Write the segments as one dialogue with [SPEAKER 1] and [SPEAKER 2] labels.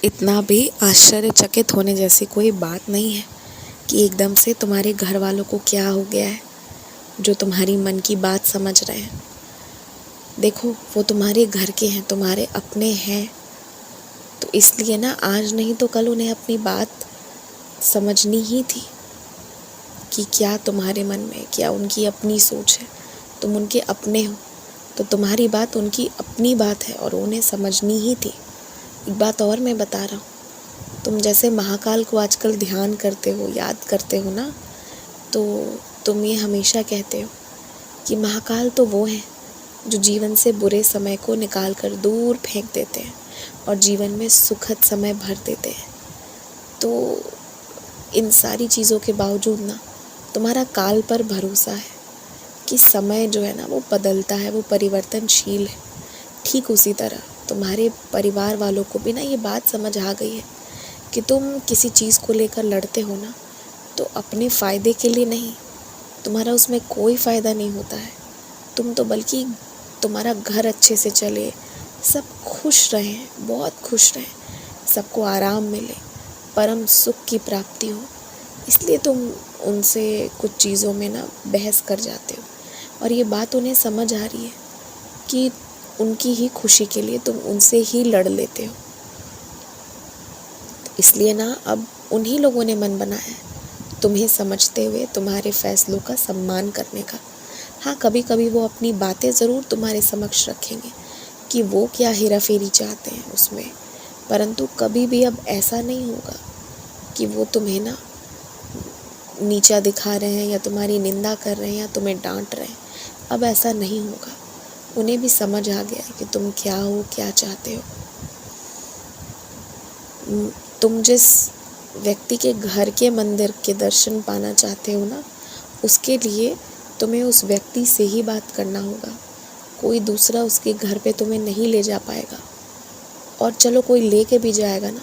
[SPEAKER 1] इतना भी आश्चर्यचकित होने जैसी कोई बात नहीं है कि एकदम से तुम्हारे घर वालों को क्या हो गया है जो तुम्हारी मन की बात समझ रहे हैं। देखो, वो तुम्हारे घर के हैं, तुम्हारे अपने हैं, तो इसलिए ना आज नहीं तो कल उन्हें अपनी बात समझनी ही थी कि क्या तुम्हारे मन में, क्या उनकी अपनी सोच है। तुम उनके अपने हो तो तुम्हारी बात उनकी अपनी बात है और उन्हें समझनी ही थी। एक बात और मैं बता रहा हूँ, तुम जैसे महाकाल को आजकल ध्यान करते हो, याद करते हो ना, तो तुम ये हमेशा कहते हो कि महाकाल तो वो हैं जो जीवन से बुरे समय को निकाल कर दूर फेंक देते हैं और जीवन में सुखद समय भर देते हैं। तो इन सारी चीज़ों के बावजूद ना तुम्हारा काल पर भरोसा है कि समय जो है ना वो बदलता है, वो परिवर्तनशील है। ठीक उसी तरह तुम्हारे परिवार वालों को भी ना ये बात समझ आ गई है कि तुम किसी चीज़ को लेकर लड़ते हो ना तो अपने फ़ायदे के लिए नहीं, तुम्हारा उसमें कोई फ़ायदा नहीं होता है। तुम तो बल्कि तुम्हारा घर अच्छे से चले, सब खुश रहें, बहुत खुश रहें, सबको आराम मिले, परम सुख की प्राप्ति हो, इसलिए तुम उनसे कुछ चीज़ों में ना बहस कर जाते हो। और ये बात उन्हें समझ आ रही है कि उनकी ही खुशी के लिए तुम उनसे ही लड़ लेते हो। इसलिए ना अब उन्हीं लोगों ने मन बनाया है तुम्हें समझते हुए तुम्हारे फैसलों का सम्मान करने का। हाँ, कभी कभी वो अपनी बातें ज़रूर तुम्हारे समक्ष रखेंगे कि वो क्या हेराफेरी चाहते हैं उसमें, परंतु कभी भी अब ऐसा नहीं होगा कि वो तुम्हें ना नीचा दिखा रहे हैं या तुम्हारी निंदा कर रहे हैं या तुम्हें डांट रहे हैं। अब ऐसा नहीं होगा। उन्हें भी समझ आ गया कि तुम क्या हो, क्या चाहते हो। तुम जिस व्यक्ति के घर के मंदिर के दर्शन पाना चाहते हो ना, उसके लिए तुम्हें उस व्यक्ति से ही बात करना होगा। कोई दूसरा उसके घर पे तुम्हें नहीं ले जा पाएगा। और चलो कोई ले के भी जाएगा ना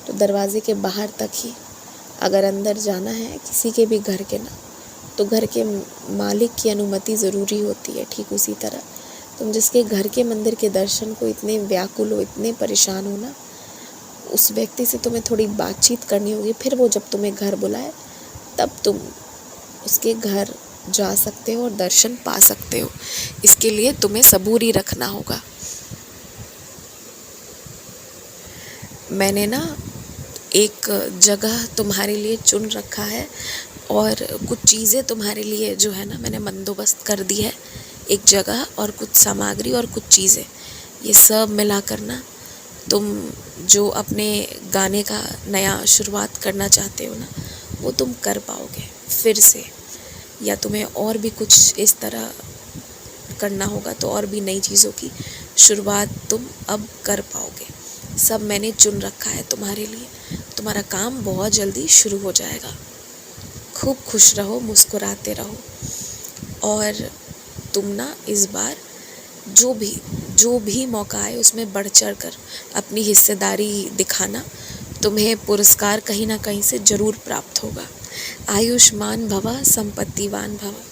[SPEAKER 1] तो दरवाजे के बाहर तक ही। अगर अंदर जाना है किसी के भी घर के ना, तो घर के मालिक की अनुमति ज़रूरी होती है। ठीक उसी तरह तुम जिसके घर के मंदिर के दर्शन को इतने व्याकुल हो, इतने परेशान हो ना, उस व्यक्ति से तुम्हें थोड़ी बातचीत करनी होगी। फिर वो जब तुम्हें घर बुलाए तब तुम उसके घर जा सकते हो और दर्शन पा सकते हो। इसके लिए तुम्हें सबूरी रखना होगा। मैंने ना एक जगह तुम्हारे लिए चुन रखा है और कुछ चीज़ें तुम्हारे लिए जो है ना मैंने बंदोबस्त कर दी है। एक जगह और कुछ सामग्री और कुछ चीज़ें, ये सब मिला कर ना तुम जो अपने गाने का नया शुरुआत करना चाहते हो ना, वो तुम कर पाओगे फिर से। या तुम्हें और भी कुछ इस तरह करना होगा तो और भी नई चीज़ों की शुरुआत तुम अब कर पाओगे। सब मैंने चुन रखा है तुम्हारे लिए। तुम्हारा काम बहुत जल्दी शुरू हो जाएगा। खूब खुश रहो, मुस्कुराते रहो। और तुम ना इस बार जो भी मौका आए उसमें बढ़ चढ़ कर अपनी हिस्सेदारी दिखाना। तुम्हें पुरस्कार कहीं ना कहीं से ज़रूर प्राप्त होगा। आयुष्मान भवा, संपत्तिवान भवा।